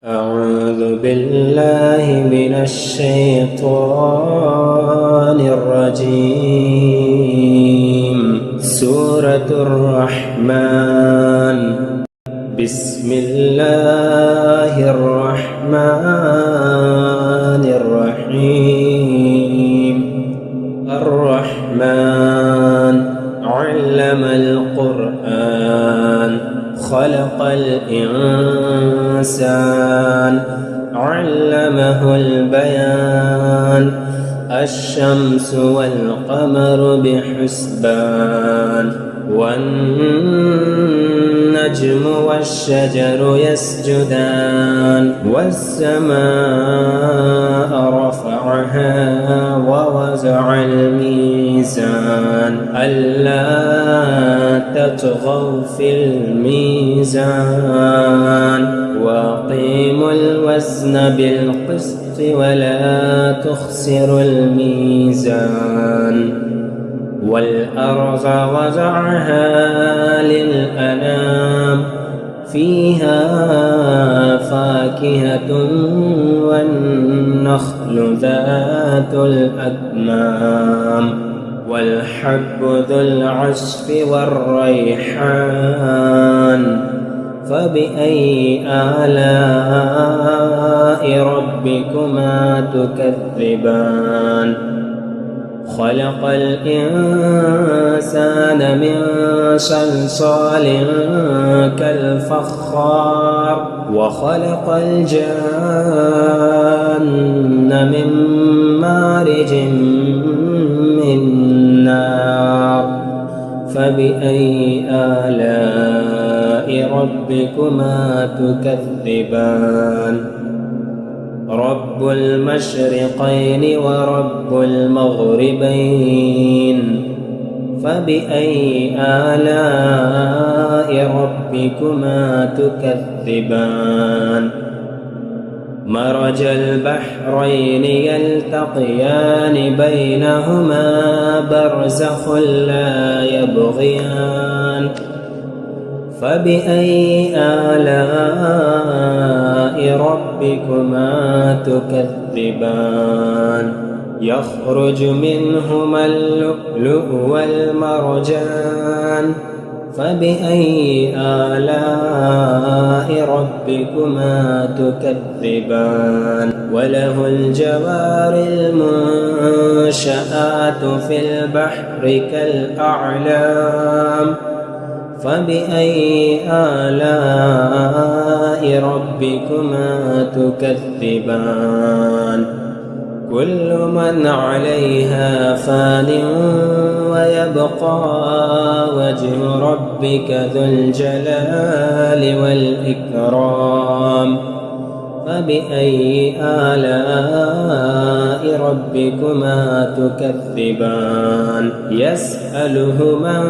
أعوذ بالله من الشيطان الرجيم. سورة الرحمن. بسم الله الرحمن الرحيم. الرحمن علم القرآن خلق الإنسان علمه البيان. الشمس والقمر بحسبان والنجم والشجر يسجدان. والسماء رفعها ووضع الميزان ألا تطغوا في الميزان وأقيموا الوزن بالقسط ولا تخسروا الميزان. والأرض وضعها للأنام فيها فاكهة والنخل ذات الأكمام والحب ذو العصف والريحان. فبأي آلاء ربكما تكذبان؟ خلق الإنسان من صلصال كالفخار وخلق الجان من مارج من نار. فبأي آلاء ربكما تكذبان؟ رب المشرقين ورب المغربين. فبأي آلاء ربكما تكذبان؟ مرج البحرين يلتقيان بينهما برزخ لا يبغيان. فبأي آلاء ربكما تكذبان؟ يخرج منهما اللؤلؤ والمرجان. فبأي آلاء ربكما تكذبان؟ وله الجوار المنشآت في البحر كالأعلام. فبأي آلاء ربكما تكذبان؟ كل من عليها فان ويبقى وجه ربك ذو الجلال والإكرام. فبأي آلاء ربكما تكذبان؟ يسأله من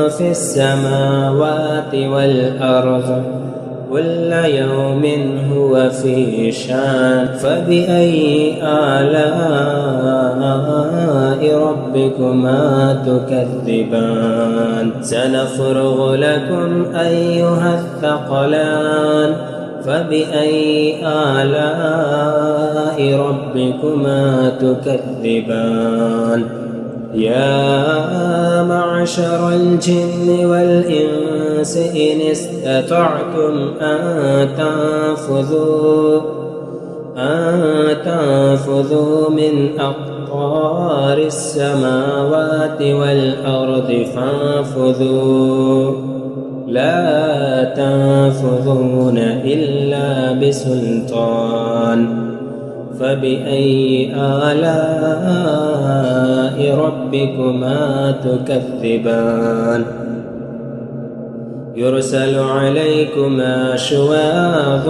في السماوات والأرض كل يوم هو في شان. فبأي آلاء ربكما تكذبان؟ سنفرغ لكم أيها الثقلان. فبأي آلاء ربكما تكذبان؟ يا معشر الجن والإنس إن استطعتم أن تنفذوا من أقطار السماوات والأرض فانفذوا لا تنفذون إلا بسلطان. فبأي آلاء ربكما تكذبان؟ يرسل عليكما شواظ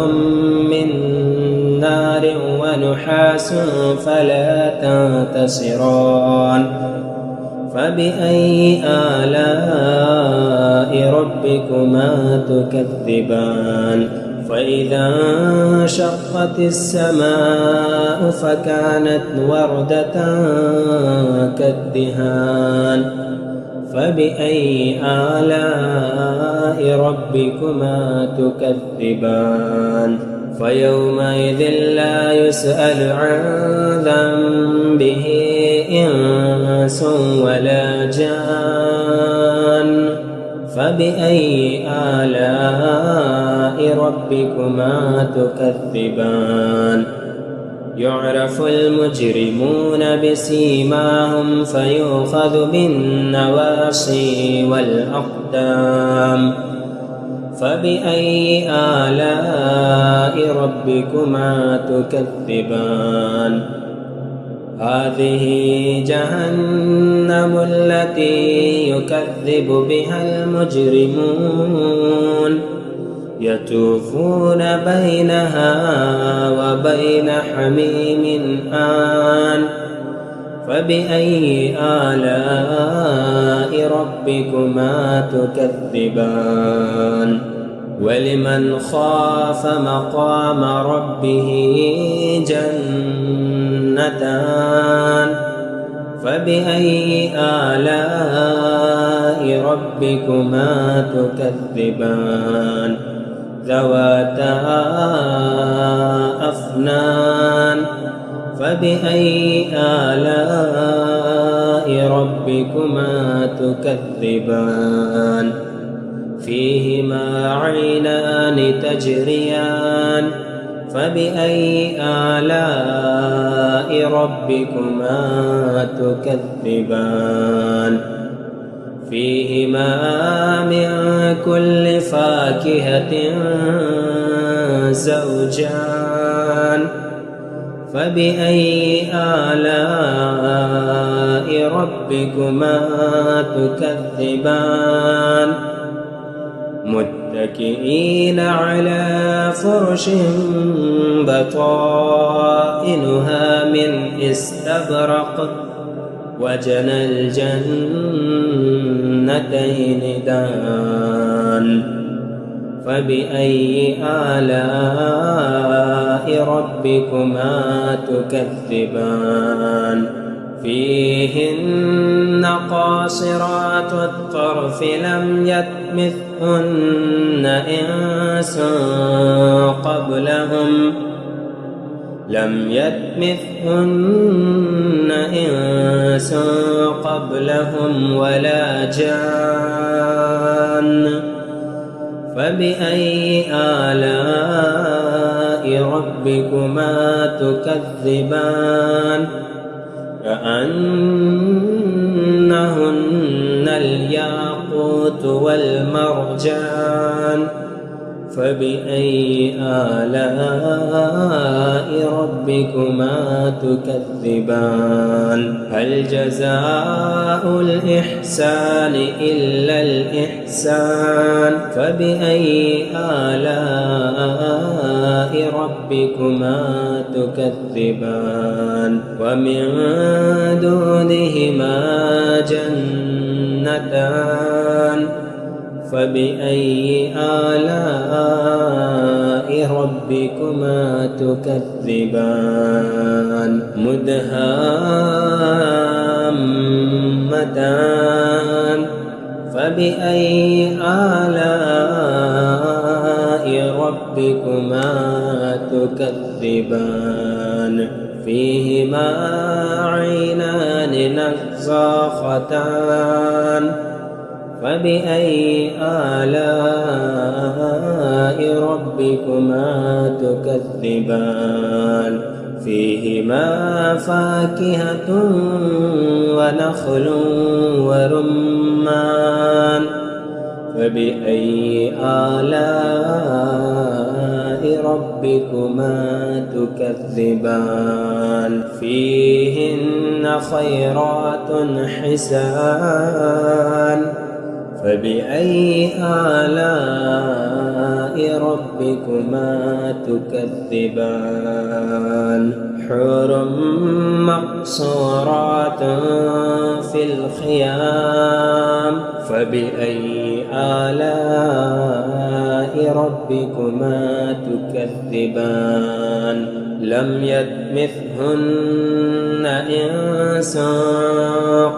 من نار ونحاس فلا تنتصران. فبأي آلاء ربكما تكذبان؟ فإذا انشقت السماء فكانت وردة كالدهان. فبأي آلاء ربكما تكذبان فيومئذ لا يسأل عن ذنبه إنس ولا جان فبأي آلاء ربكما تكذبان يعرف المجرمون بسيماهم فيؤخذ بالنواصي والأقدام فبأي آلاء ربكما تكذبان هذه جهنم التي يكذب بها المجرمون يطوفون بينها وبين حميم آن فبأي آلاء ربكما تكذبان ولمن خاف مقام ربه جنتان فبأي آلاء ربكما تكذبان ذواتا أفنان فبأي آلاء ربكما تكذبان فيهما عينان تجريان فبأي آلاء ربكما تكذبان فيهما من كل فاكهة زوجان فبأي آلاء ربكما تكذبان متكئين على فرش بطائنها من استبرق وجنى الجنتين دان فبأي آلاء ربكما تكذبان فيهن قاصرات الطرف لم يطمثهن إنس قبلهم ولا جان فبأي آلاء ربكما تكذبان كأنهن الياقوت والمرجان فبأي آلاء ربكما تكذبان هل جزاء الإحسان إلا الإحسان فبأي آلاء ربكما تكذبان ومن دونهما جنتان فبأي آلاء ربكما تكذبان مدهامتان فبأي آلاء ربكما تكذبان فيهما عينان نضاختان فبأي آلاء ربكما تكذبان فيهما فاكهة ونخل ورمان فبأي آلاء ربكما تكذبان فيهن خيرات حسان فبأي آلاء ربكما تكذبان حور مقصورات في الخيام فبأي آلاء ربكما تكذبان لم يطمثهن إنس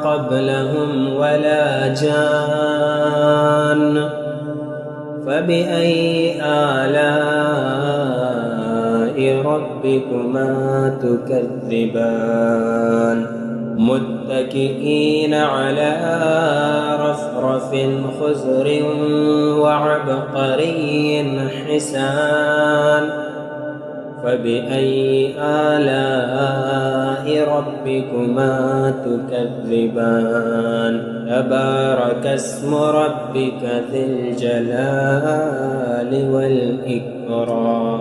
قبلهم ولا جان فبأي آلاء ربكما تكذبان متكئين على رفرف خضر وعبقري حسان فبأي آلاء ربكما تكذبان تبارك اسم ربك ذي الجلال والإكرام.